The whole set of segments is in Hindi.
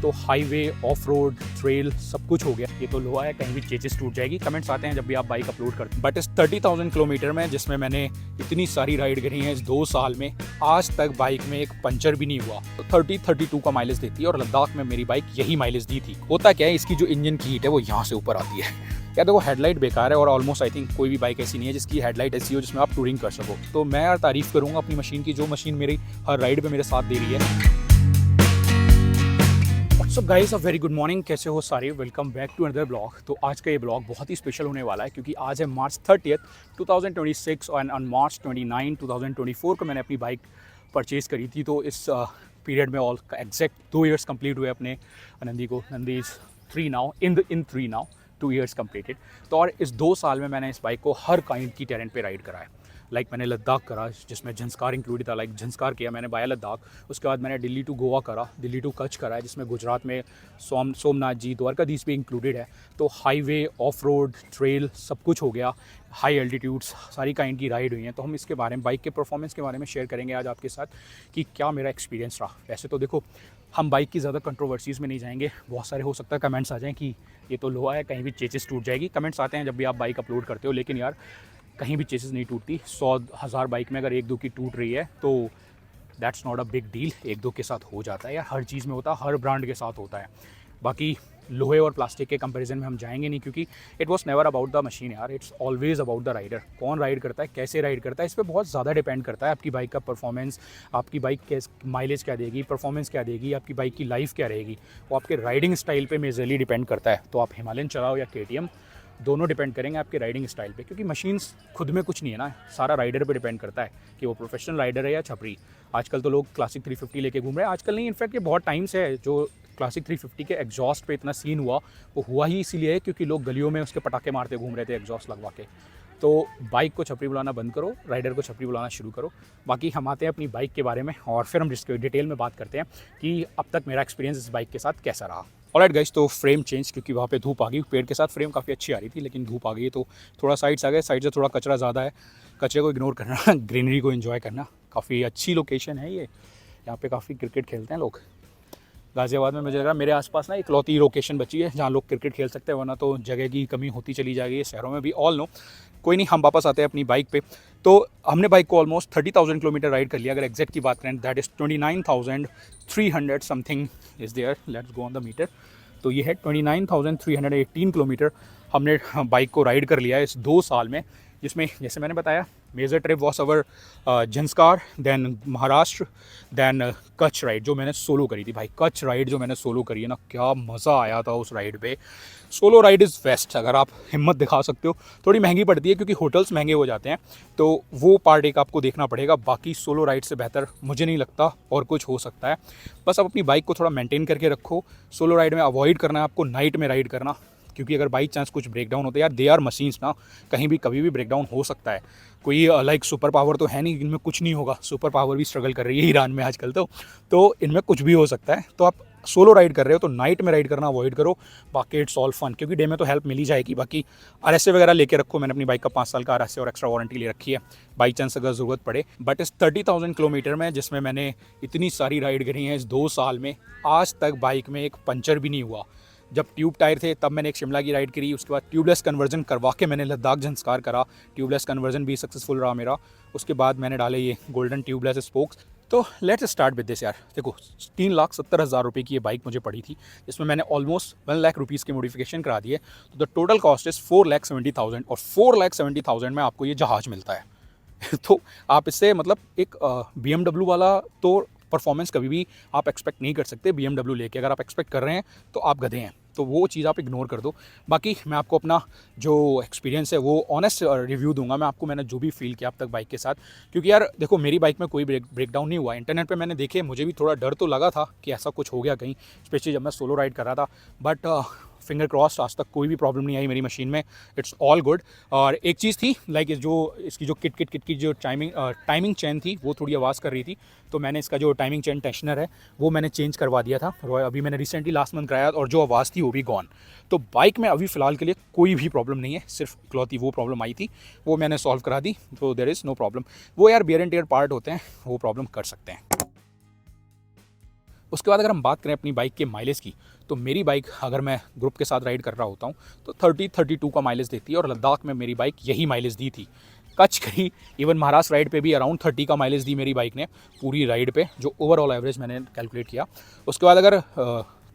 तो हाईवे, ऑफ रोड, ट्रेल सब कुछ हो गया। ये तो लोहा है, कहीं भी चेचिस टूट जाएगी। कमेंट्स आते हैं जब भी आप बाइक अपलोड करते हैं। बट इस 30,000 किलोमीटर में, जिसमें मैंने इतनी सारी राइड करी है इस 2 साल में, आज तक बाइक में एक पंचर भी नहीं हुआ। तो 30-32 का माइलेज देती है और लद्दाख में मेरी बाइक यही माइलेज दी थी। होता क्या है, इसकी जो इंजन की हीट है वो यहाँ से ऊपर आती है। या देखो हेडलाइट बेकार है और ऑलमोस्ट आई थिंक कोई भी बाइक ऐसी नहीं है जिसकी हेडलाइट ऐसी हो जिसमें आप टूरिंग कर सको। तो मैं यार तारीफ़ करूँगा अपनी मशीन की, जो मशीन मेरी हर राइड पे मेरे साथ दे रही है। What's up guys, a very good morning. कैसे हो सारे? Welcome back to another blog. तो आज का ये ब्लॉग बहुत ही स्पेशल होने वाला है क्योंकि आज है मार्च 30, 2026 और ऑन मार्च 29, 2024 को मैंने अपनी बाइक परचेज़ करी थी। तो इस पीरियड में ऑल एग्जैक्ट 2 ईयर्स कंप्लीट हुए अपने नंदी को। Nandi is 3 now, in 3 now, 2 years completed. तो और इस 2 साल में मैंने इस बाइक को हर काइंड की टेरेन पे राइड करा है। लाइक मैंने लद्दाख करा जिसमें झंस्कार इंक्लूडेड था। लाइक झंस्कार किया मैंने बाया लद्दाख। उसके बाद मैंने दिल्ली टू गोवा करा, दिल्ली टू कच्छ करा है जिसमें गुजरात में सोमनाथ जी, द्वारकाधीश भी इंक्लूडेड है। तो हाईवे, ऑफ रोड, ट्रेल सब कुछ हो गया। हाई एल्टीट्यूड्स सारी काइंड की राइड हुई हैं। तो हम इसके बारे में, बाइक के परफॉर्मेंस के बारे में शेयर करेंगे आज आपके साथ कि क्या मेरा एक्सपीरियंस रहा। वैसे तो देखो, हम बाइक की ज़्यादा कंट्रोवर्सीज़ में नहीं जाएंगे। बहुत सारे हो सकता है कमेंट्स आ जाएँ कि ये तो लोहा है, कहीं भी चेचिस टूट जाएगी। कमेंट्स आते हैं जब भी आप बाइक अपलोड करते हो, लेकिन यार कहीं भी चेसिस नहीं टूटती। 100,000 बाइक में अगर 1-2 की टूट रही है तो that's not a big deal. 1-2 के साथ हो जाता है यार, हर चीज़ में होता है, हर ब्रांड के साथ होता है। बाकी लोहे और प्लास्टिक के कंपैरिजन में हम जाएंगे नहीं क्योंकि it was never about the machine यार, it's always about the rider. कौन राइड करता है, कैसे राइड करता है, इस पर बहुत ज़्यादा डिपेंड करता है आपकी बाइक का परफॉर्मेंस, आपकी बाइक कैसे माइलेज क्या देगी, परफॉर्मेंस क्या देगी, आपकी बाइक की लाइफ क्या रहेगी। वो आपके राइडिंग स्टाइल पे मेजरली डिपेंड करता है। तो आप हिमालयन चलाओ या KTM, दोनों डिपेंड करेंगे आपके राइडिंग स्टाइल पे, क्योंकि मशीन्स खुद में कुछ नहीं है ना, सारा राइडर पे डिपेंड करता है कि वो प्रोफेशनल राइडर है या छपरी। आजकल तो लोग क्लासिक 350 लेके घूम रहे हैं। आजकल नहीं, इनफैक्ट ये बहुत टाइम से है। जो क्लासिक 350 के एग्जॉस्ट पे इतना सीन हुआ, वो हुआ ही इसीलिए है क्योंकि लोग गलियों में उसके पटाखे मारते घूम रहे थे एग्जॉस्ट लगवा के। तो बाइक को छपरी बुलाना बंद करो, राइडर को छपरी बुलाना शुरू करो। बाकी हम आते हैं अपनी बाइक के बारे में और फिर हम डिटेल में बात करते हैं कि अब तक मेरा एक्सपीरियंस इस बाइक के साथ कैसा रहा। ऑलराइट गाइस, तो फ्रेम चेंज, क्योंकि वहाँ पे धूप आ गई। पेड़ के साथ फ्रेम काफ़ी अच्छी आ रही थी लेकिन धूप आ गई तो थोड़ा साइड्स आ गए। साइड से थोड़ा कचरा ज़्यादा है, कचरे को इग्नोर करना, ग्रीनरी को एंजॉय करना। काफ़ी अच्छी लोकेशन है ये, यहाँ पे काफ़ी क्रिकेट खेलते हैं लोग। गाज़ियाबाद में मुझे लग रहा है मेरे आसपास ना इकलौती लोकेशन बची है जहाँ लोग क्रिकेट खेल सकते हैं, वरना तो जगह की कमी होती चली जाएगी शहरों में भी। ऑल नो, कोई नहीं, हम वापस आते हैं अपनी बाइक पे। तो हमने बाइक को ऑलमोस्ट 30,000 किलोमीटर राइड कर लिया। अगर एग्जैक्ट की बात करें, that is 29,300 something is there. Let's go on the meter. तो ये है 29,318 किलोमीटर हमने बाइक को राइड कर लिया है इस 2 साल में, जिसमें जैसे मैंने बताया major trip was our Zanskar, then Maharashtra, then Kutch ride जो मैंने सोलो करी थी। भाई कच्छ राइड जो मैंने सोलो करी है ना, क्या मज़ा आया था उस राइड पे। सोलो राइड इज़ बेस्ट अगर आप हिम्मत दिखा सकते हो। थोड़ी महंगी पड़ती है क्योंकि होटल्स महंगे हो जाते हैं, तो वो पार्ट एक आपको देखना पड़ेगा। बाकी सोलो राइड से बेहतर मुझे नहीं लगता और कुछ हो सकता है। बस आप अपनी बाइक को थोड़ा मेंटेन करके रखो। सोलो राइड में अवॉइड करना है आपको नाइट में राइड करना, क्योंकि अगर बाई चांस कुछ ब्रेक डाउन होता है यार, दे आर मशीन्स ना, कहीं भी कभी भी ब्रेक डाउन हो सकता है। कोई लाइक सुपर पावर तो है नहीं, इनमें कुछ नहीं होगा। सुपर पावर भी स्ट्रगल कर रही है ईरान में आजकल तो इनमें कुछ भी हो सकता है। तो आप सोलो राइड कर रहे हो तो नाइट में राइड करना अवॉइड करो। बाकी इट्स ऑल फन, क्योंकि डे में तो हेल्प मिल ही जाएगी। बाकी RSA वगैरह लेके रखो। मैंने अपनी बाइक का 5 साल का RSA और एक्स्ट्रा वारंटी ले रखी है बाई चांस अगर ज़रूरत पड़े। बट इस 30,000 किलोमीटर में, जिसमें मैंने इतनी सारी राइड करी हैं इस 2 साल में, आज तक बाइक में एक पंचर भी नहीं हुआ। जब ट्यूब टायर थे तब मैंने एक शिमला की राइड करी, उसके बाद ट्यूबलेस कन्वर्जन करवा के मैंने लद्दाख झंस्कार करा। ट्यूबलेस कन्वर्जन भी सक्सेसफुल रहा मेरा। उसके बाद मैंने डाले ये गोल्डन ट्यूबलेस स्पोक्स। तो लेट्स स्टार्ट विद दिस यार। देखो 3,70,000 रुपये की ये बाइक मुझे पड़ी थी, जिसमें मैंने ऑलमोस्ट 1 लाख रुपीज़ की मॉडिफिकेशन करा दी है। तो द टोटल कॉस्ट इज़ 4,70,000 और 4,70,000 में आपको ये जहाज़ मिलता है। तो आप इससे मतलब एक BMW वाला तो परफॉर्मेंस कभी भी आप एक्सपेक्ट नहीं कर सकते BMW लेके। अगर आप एक्सपेक्ट कर रहे हैं तो आप गधे हैं, तो वो चीज़ आप इग्नोर कर दो। बाकी मैं आपको अपना जो एक्सपीरियंस है वो ऑनेस्ट रिव्यू दूंगा मैं आपको, मैंने जो भी फील किया अब तक बाइक के साथ। क्योंकि यार देखो, मेरी बाइक में कोई ब्रेकडाउन नहीं हुआ। इंटरनेट पे मैंने देखे, मुझे भी थोड़ा डर तो लगा था कि ऐसा कुछ हो गया कहीं, स्पेशली जब मैं सोलो राइड कर रहा था। बट फिंगर क्रॉस, आज तक कोई भी प्रॉब्लम नहीं आई मेरी मशीन में। It's all good. और एक चीज़ थी, लाइक जो इसकी जो किट की जो टाइमिंग चेन थी वो थोड़ी आवाज़ कर रही थी। तो मैंने इसका जो टाइमिंग चेन टेंशनर है वो मैंने चेंज करवा दिया था। अभी मैंने रिसेंटली लास्ट मंथ कराया और जो आवाज़ थी वो भी गॉन। तो बाइक में अभी फ़िलहाल के लिए कोई भी प्रॉब्लम नहीं है। सिर्फ इकलौती वो प्रॉब्लम आई थी, वो मैंने सॉल्व करा दी। तो देयर इज़ नो प्रॉब्लम। वो यार बियर एंड टियर पार्ट होते हैं, वो प्रॉब्लम कर सकते हैं। उसके बाद अगर हम बात करें अपनी बाइक के माइलेज की, तो मेरी बाइक अगर मैं ग्रुप के साथ राइड कर रहा होता हूँ तो 30-32 का माइलेज देती है, और लद्दाख में मेरी बाइक यही माइलेज दी थी। कच्छ गई, इवन महाराष्ट्र राइड पे भी अराउंड 30 का माइलेज दी मेरी बाइक ने पूरी राइड पे, जो ओवरऑल एवरेज मैंने कैलकुलेट किया। उसके बाद अगर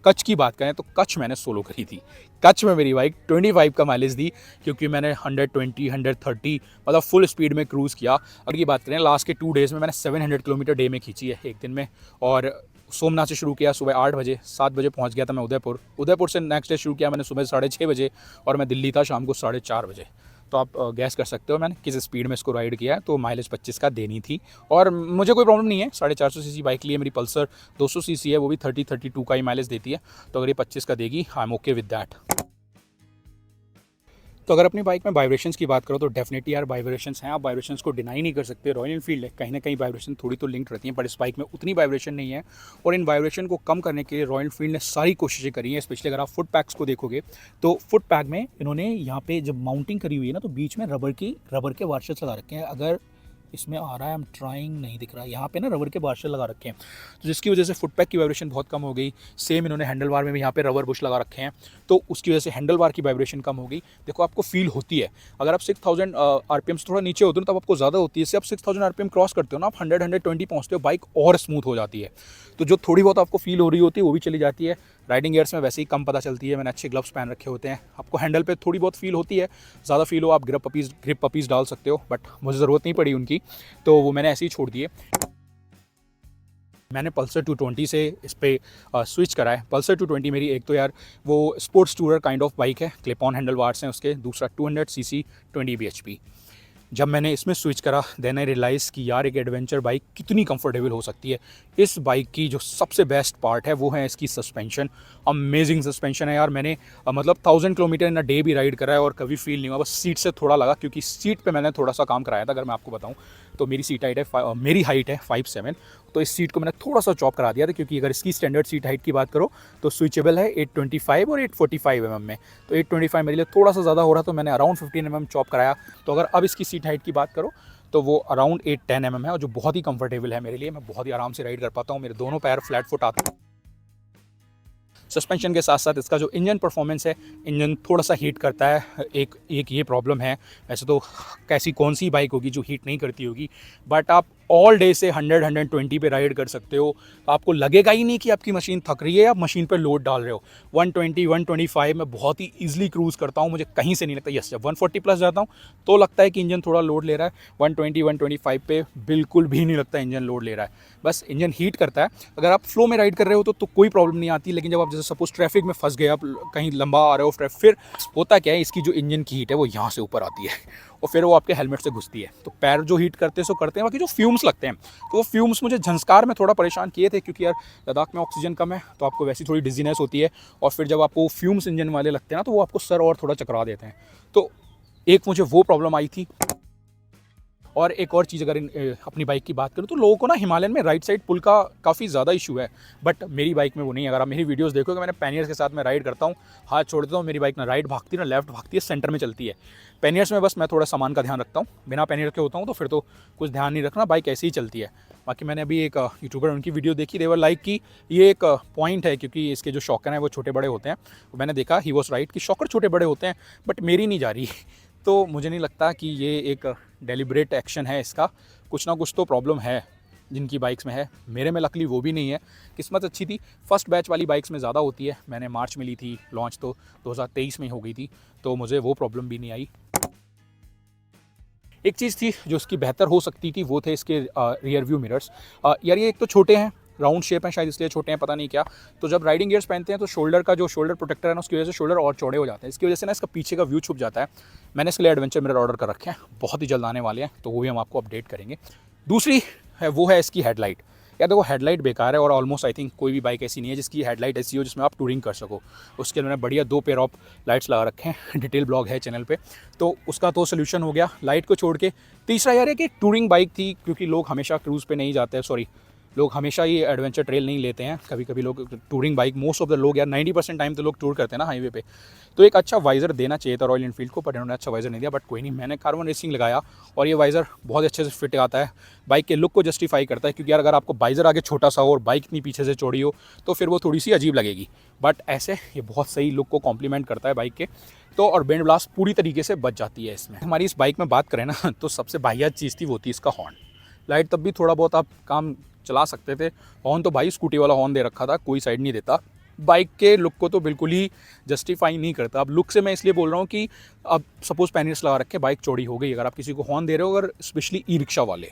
कच्छ की बात करें तो कच्छ मैंने सोलो करी थी। कच्छ में मेरी बाइक 25 का माइलेज दी, क्योंकि मैंने 120 130 मतलब फुल स्पीड में क्रूज़ किया। अगर की बात करें लास्ट के 2 डेज़ में मैंने 700 किलोमीटर डे में खींची है एक दिन में। और सोमनाथ से शुरू किया सुबह 8 बजे, 7 बजे पहुंच गया था मैं उदयपुर। उदयपुर से नेक्स्ट डे शुरू किया मैंने सुबह 6:30 बजे, और मैं दिल्ली था शाम को 4:30 बजे। तो आप गैस कर सकते हो मैंने किस स्पीड में इसको राइड किया है। तो माइलेज 25 का देनी थी, और मुझे कोई प्रॉब्लम नहीं है। 450 सीसी बाइक के लिए मेरी पल्सर 200 सीसी है, वो भी 30-32 का ही माइलेज देती है। तो अगर ये 25 का देगी, I am okay with that. तो अगर अपनी बाइक में वाइब्रेशंस की बात करो तो डेफिनेटली यार वाइब्रेशंस हैं, आप वाइब्रेशंस को डिनाई नहीं कर सकते। रॉयल एनफील्ड है, कहीं ना कहीं वाइब्रेशन थोड़ी तो लिंक्ड रहती हैं, पर इस बाइक में उतनी वाइब्रेशन नहीं है। और इन वाइब्रेशन को कम करने के लिए रॉयल एनफील्ड ने सारी कोशिशें करी हैं। स्पेशली अगर आप फुट पैक्स को देखोगे तो फुट पैक में इन्होंने यहाँ पे जब माउंटिंग करी हुई है ना, तो बीच में रबर के वार्शर्स लगा रखे हैं। अगर इसमें आ रहा है, आई एम ट्राइंग, नहीं दिख रहा है, यहाँ पे ना रबर के वार्शर लगा रखे हैं, तो जिसकी वजह से फुटपैक की वाइब्रेशन बहुत कम हो गई। सेम इन्होंने हैंडल बार में भी यहाँ पे रबर बुश लगा रखे हैं, तो उसकी वजह से हैंडल बार की वाइब्रेशन कम हो गई। देखो आपको फील होती है, अगर आप 6000 आरपीएम से थोड़ा नीचे होते हो तब आपको ज़्यादा होती है। इससे आप 6000 आरपीएम क्रॉस करते हो ना, आप 100-120 पहुँचते हो, बाइक और स्मूथ हो जाती है। तो जो थोड़ी बहुत आपको फील हो रही होती है वो भी चली जाती है। राइडिंग गियर्स में वैसे ही कम पता चलती है, मैंने अच्छे ग्लव्स पहन रखे होते हैं। आपको हैंडल पे थोड़ी बहुत फील होती है, ज़्यादा फील हो आप ग्रिप पपीज़ डाल सकते हो, बट मुझे ज़रूरत नहीं पड़ी उनकी, तो वो मैंने ऐसे ही छोड़ दिए। मैंने पल्सर 220 से इस पर स्विच करा है। पल्सर 220 मेरी एक तो यार वो sports tourer kind of bike है, क्लिप ऑन हैंडल बार्स हैं उसके। दूसरा 200 सीसी 20 bhp। जब मैंने इसमें स्विच करा देन आई रियलाइज़ कि यार एक एडवेंचर बाइक कितनी कंफर्टेबल हो सकती है। इस बाइक की जो सबसे बेस्ट पार्ट है वो है इसकी सस्पेंशन। अमेजिंग सस्पेंशन है यार। मैंने मतलब 1000 किलोमीटर इन अ डे भी राइड करा है और कभी फील नहीं हुआ। बस सीट से थोड़ा लगा, क्योंकि सीट पे मैंने थोड़ा सा काम कराया था। अगर मैं आपको बताऊं तो मेरी हाइट है 5'7", तो इस सीट को मैंने थोड़ा सा चॉप करा दिया था, क्योंकि अगर इसकी स्टैंडर्ड सीट हाइट की बात करो तो स्विचेबल है 825 और 845 mm में। तो 825 मेरे लिए थोड़ा सा ज़्यादा हो रहा, तो मैंने अराउंड 15 mm चॉप कराया। तो अगर अब इसकी सीट हाइट की बात करो तो वो अराउंड 810 mm है, और जो बहुत ही कंफर्टेबल है मेरे लिए। मैं बहुत ही आराम से राइड कर पाता हूँ, मेरे दोनों पैर फ्लैट फुट आते हैं। सस्पेंशन के साथ साथ इसका जो इंजन परफॉर्मेंस है, इंजन थोड़ा सा हीट करता है। एक ये प्रॉब्लम है। वैसे तो कैसी कौन सी बाइक होगी जो हीट नहीं करती होगी, बट आप ऑल डे से 100-120 पे राइड कर सकते हो। आपको लगेगा ही नहीं कि आपकी मशीन थक रही है, आप मशीन पर लोड डाल रहे हो। 120-125 में बहुत ही ईजिली क्रूज़ करता हूँ, मुझे कहीं से नहीं लगता। यस, जब 140 प्लस जाता हूँ तो लगता है कि इंजन थोड़ा लोड ले रहा है। 120-125 पे बिल्कुल भी नहीं लगता इंजन लोड ले रहा है, बस इंजन हीट करता है। अगर आप फ्लो में राइड कर रहे हो तो कोई प्रॉब्लम नहीं आती। लेकिन जब आप जैसे सपोज ट्रैफिक में फंस गए, आप कहीं लंबा आ रहे हो, फिर होता क्या है, इसकी जो इंजन की हीट है वो यहाँ से ऊपर आती है और फिर वो आपके हेलमेट से घुसती है। तो पैर जो हीट करते हैं सो करते हैं, बाकी जो फ्यूम्स लगते हैं तो वो फ्यूम्स मुझे झंस्कार में थोड़ा परेशान किए थे, क्योंकि यार लद्दाख में ऑक्सीजन कम है तो आपको वैसी थोड़ी डिजीनेस होती है। और फिर जब आपको फ्यूम्स इंजन वाले लगते हैं ना, तो वो आपको सर और थोड़ा चकरा देते हैं। तो एक मुझे वो प्रॉब्लम आई थी। और एक और चीज़, अगर अपनी बाइक की बात करूँ तो लोगों को ना हिमालयन में राइट साइड पुल का काफ़ी ज़्यादा इशू है, बट मेरी बाइक में वो नहीं है। अगर आप मेरी वीडियोस देखोगे, मैंने पैनियर्स के साथ मैं राइड करता हूँ, हाथ छोड़ देता हूँ, मेरी बाइक ना राइट भागती ना लेफ्ट भागती है, सेंटर में चलती है। पैनियर्स में बस मैं थोड़ा सामान का ध्यान रखता हूँ, बिना पैनियर के होता हूँ तो फिर तो कुछ ध्यान नहीं रखना, बाइक ऐसे ही चलती है। बाकी मैंने अभी एक यूट्यूबर उनकी वीडियो देखी, देवर लाइक की ये एक पॉइंट है, क्योंकि इसके जो शॉकर हैं वो छोटे बड़े होते हैं। मैंने देखा ही वॉज राइट कि शॉकर छोटे बड़े होते हैं, बट मेरी नहीं जा रही। तो मुझे नहीं लगता कि ये एक डेलिब्रेट एक्शन है, इसका कुछ ना कुछ तो प्रॉब्लम है जिनकी बाइक्स में है। मेरे में लकली वो भी नहीं है, किस्मत अच्छी थी। फर्स्ट बैच वाली बाइक्स में ज़्यादा होती है। मैंने मार्च में ली थी, लॉन्च तो 2023 में हो गई थी, तो मुझे वो प्रॉब्लम भी नहीं आई। एक चीज़ थी जो इसकी बेहतर हो सकती थी, वो थे इसके रियर व्यू मिरर्स। यार ये एक तो छोटे हैं, राउंड शेप है, शायद इसलिए छोटे हैं, पता नहीं क्या। तो जब राइडिंग गियर्स पहनते हैं तो शोल्डर का जो शोल्डर प्रोटेक्टर है ना, उसकी वजह से शोल्डर और चौड़े हो जाते हैं। इसकी वजह से ना इसका पीछे का व्यू छुप जाता है। मैंने इसके लिए एडवेंचर मिरर ऑर्डर कर रखे हैं, बहुत ही जल्द आने वाले हैं, तो वो भी हम आपको अपडेट करेंगे। दूसरी है वो है इसकी हेडलाइट। या देखो हेडलाइट बेकार है, और ऑलमोस्ट आई थिंक कोई भी बाइक ऐसी नहीं है जिसकी हेडलाइट ऐसी हो जिसमें आप टूरिंग कर सको। उसके लिए मैंने बढ़िया 2 पेयर ऑफ लाइट्स लगा रखे हैं, डिटेल ब्लॉग है चैनल पे, तो उसका तो सोल्यूशन हो गया लाइट को छोड़ के। तीसरा यार है कि टूरिंग बाइक थी, क्योंकि लोग हमेशा क्रूज़ पे नहीं जाते, सॉरी लोग हमेशा ही एडवेंचर ट्रेल नहीं लेते हैं, कभी कभी लोग touring bike, most of the लोग यार 90% टाइम तो लोग टूर करते हैं ना हाईवे पे। तो एक अच्छा वाइज़र देना चाहिए था रॉयल एनफील्ड को, पर इन्होंने अच्छा वाइज़र नहीं दिया। बट कोई नहीं, मैंने कार्बन रेसिंग लगाया और ये वाइज़र बहुत अच्छे से फिट आता है, बाइक के लुक को जस्टिफाई करता है। क्योंकि यार अगर आपको वाइज़र आगे छोटा सा हो और बाइक इतनी पीछे से चौड़ी हो तो फिर वो थोड़ी सी अजीब लगेगी, बट ऐसे ये बहुत सही लुक को कॉम्प्लीमेंट करता है बाइक के। तो और बैंड ब्लास्ट पूरी तरीके से बच जाती है इसमें। हमारी इस बाइक में बात करें ना तो सबसे वाहियात चीज़ थी वो थी इसका हॉर्न। लाइट तब भी थोड़ा बहुत आप काम चला सकते थे, हॉर्न तो भाई स्कूटी वाला हॉर्न दे रखा था, कोई साइड नहीं देता, बाइक के लुक को तो बिल्कुल ही जस्टिफाई नहीं करता। अब लुक से मैं इसलिए बोल रहा हूँ कि अब सपोज पैनिस लगा रखे, बाइक चौड़ी हो गई, अगर आप किसी को हॉर्न दे रहे हो, अगर स्पेशली ई रिक्शा वाले,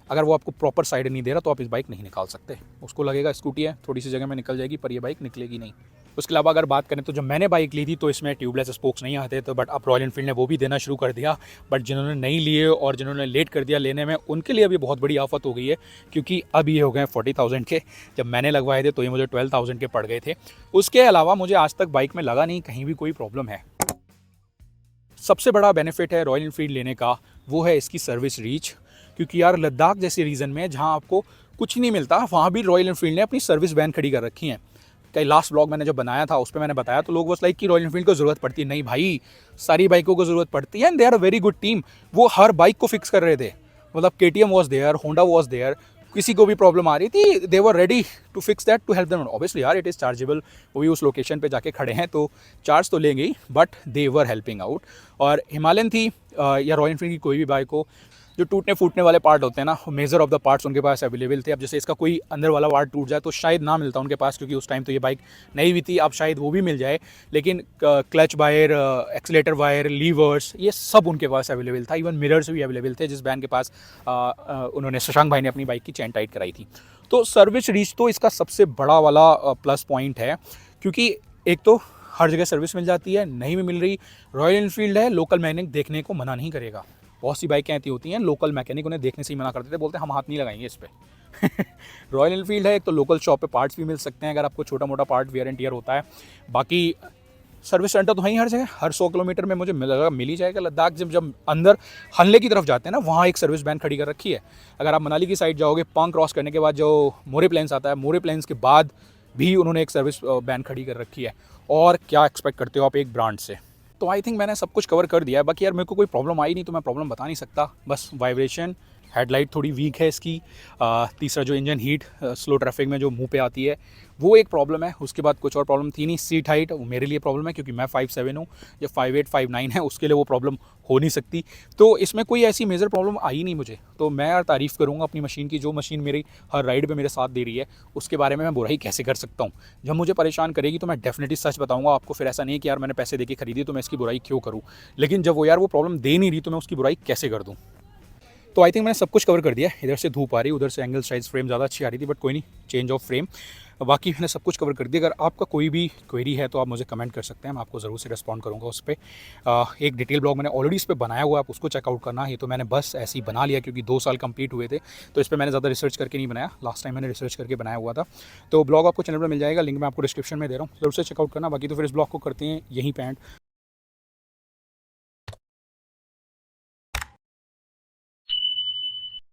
अगर वो आपको प्रॉपर साइड नहीं दे रहा तो आप इस बाइक नहीं निकाल सकते। उसको लगेगा स्कूटी है, थोड़ी सी जगह में निकल जाएगी, पर ये बाइक निकलेगी नहीं। उसके अलावा अगर बात करें तो जब मैंने बाइक ली थी तो इसमें ट्यूबलेस स्पोक्स नहीं आते, तो बट अब रॉयल एनफील्ड ने वो भी देना शुरू कर दिया। बट जिन्होंने नहीं लिए और जिन्होंने लेट कर दिया लेने में, उनके लिए अभी बहुत बड़ी आफत हो गई है, क्योंकि अब ये हो गए 40,000 के। जब मैंने लगवाए थे तो ये मुझे 12,000 के पड़ गए थे। उसके अलावा मुझे आज तक बाइक में लगा नहीं कहीं भी कोई प्रॉब्लम है। सबसे बड़ा बेनिफिट है रॉयल एनफील्ड लेने का, वो है इसकी सर्विस रीच। क्योंकि यार लद्दाख जैसे रीजन में जहाँ आपको कुछ नहीं मिलता, वहाँ भी रॉयल एनफील्ड ने अपनी सर्विस वैन खड़ी कर रखी है। कई लास्ट ब्लॉग मैंने जब बनाया था उस पर मैंने बताया, तो लोग बस लाइक कि रॉयल एनफील्ड को ज़रूरत पड़ती है। नहीं भाई, सारी बाइकों को ज़रूरत पड़ती है, and they are a very good team. वो हर बाइक को फिक्स कर रहे थे, मतलब KTM was there, Honda was there, किसी को भी प्रॉब्लम आ रही थी they were ready to fix that to help them. Obviously यार इट इज़ चार्जेबल, वो भी उस लोकेशन पे जाके खड़े हैं तो चार्ज तो लेंगे ही, but they were helping out. और हिमालयन थी या रॉयल एनफील्ड की कोई भी बाइक हो, जो टूटने फूटने वाले पार्ट होते हैं ना, मेजर ऑफ द पार्ट्स उनके पास अवेलेबल थे। अब जैसे इसका कोई अंदर वाला पार्ट टूट जाए तो शायद ना मिलता उनके पास, क्योंकि उस टाइम तो ये बाइक नई भी थी, अब शायद वो भी मिल जाए। लेकिन clutch wire, accelerator wire, levers, ये सब उनके पास अवेलेबल था। इवन मिरर्स भी अवेलेबल थे, जिस बैंड के पास उन्होंने, शशांक भाई ने अपनी बाइक की चैन टाइट कराई थी। तो सर्विस रीच तो इसका सबसे बड़ा वाला प्लस पॉइंट है, क्योंकि एक तो हर जगह सर्विस मिल जाती है, नहीं भी मिल रही, रॉयल एनफील्ड है, लोकल मैकेनिक देखने को मना नहीं करेगा। बहुत सी बाइकें ऐसी होती हैं लोकल मैकेनिक उन्हें देखने से ही मना करते थे, बोलते हैं हम हाथ नहीं लगाएंगे इस पर। रॉयल एनफील्ड है, एक तो लोकल शॉप पे पार्ट्स भी मिल सकते हैं अगर आपको छोटा मोटा पार्ट वियर एंड टियर होता है। बाकी सर्विस सेंटर तो है ही हर जगह, हर 100 किलोमीटर में मुझे मिल ही जाएगा। लद्दाख जब अंदर हनले की तरफ जाते हैं ना, वहाँ एक सर्विस वैन खड़ी कर रखी है। अगर आप मनाली की साइड जाओगे, पांग क्रॉस करने के बाद जो मोरे प्लेन्स आता है, मोरे प्लेन्स के बाद भी उन्होंने एक सर्विस वैन खड़ी कर रखी है। और क्या एक्सपेक्ट करते हो आप एक ब्रांड से। तो आई थिंक मैंने सब कुछ कवर कर दिया है। बाकी यार मेरे को कोई प्रॉब्लम आई नहीं तो मैं प्रॉब्लम बता नहीं सकता, बस वाइब्रेशन, हेडलाइट थोड़ी वीक है इसकी, तीसरा जो इंजन हीट स्लो ट्रैफिक में जो मुंह पे आती है वो एक प्रॉब्लम है। उसके बाद कुछ और प्रॉब्लम थी नहीं। सीट हाइट वो मेरे लिए प्रॉब्लम है, क्योंकि मैं 5'7" हूँ, जो 5'8", 5'9" है उसके लिए वो प्रॉब्लम हो नहीं सकती। तो इसमें कोई ऐसी मेजर प्रॉब्लम आई नहीं मुझे। तो मैं यार तारीफ़ करूँगा अपनी मशीन की, जो मशीन मेरी हर राइड पे मेरे साथ दे रही है, उसके बारे में मैं बुराई कैसे कर सकता हूँ। जब मुझे परेशान करेगी तो मैं डेफिनेटली सच बताऊँगा आपको, फिर ऐसा नहीं कि यार मैंने पैसे दे के खरीदी तो मैं इसकी बुराई क्यों करूँ। लेकिन जब वो यार वो प्रॉब्लम दे नहीं रही तो मैं उसकी बुराई कैसे कर दूँ। तो आई थिंक मैंने सब कुछ कवर कर दिया। इधर से धूप आ रही, उधर से एंगल साइज फ्रेम ज़्यादा अच्छी आ रही थी, बट कोई नहीं, चेंज ऑफ फ्रेम। बाकी मैंने सब कुछ कवर कर दिया। अगर आपका कोई भी क्वेरी है तो आप मुझे कमेंट कर सकते हैं, मैं आपको ज़रूर से रिस्पॉन्ड करूँगा उस पर। एक डिटेल ब्लॉग मैंने ऑलरेडी इस पर बनाया हुआ है, आप उसको चेकआउट करना। ये तो मैंने बस ऐसे ही बना लिया क्योंकि 2 साल कंप्लीट हुए थे, तो इस पर मैंने ज़्यादा रिसर्च करके नहीं बनाया। लास्ट टाइम मैंने रिसर्च करके बनाया हुआ था। तो ब्लॉग आपको चैनल पर मिल जाएगा, लिंक मैं आपको डिस्क्रिप्शन में दे रहा हूँ, ज़रूर से चेकआउट करना। बाकी तो फिर इस ब्लॉग को करते हैं यहीं पे एंड।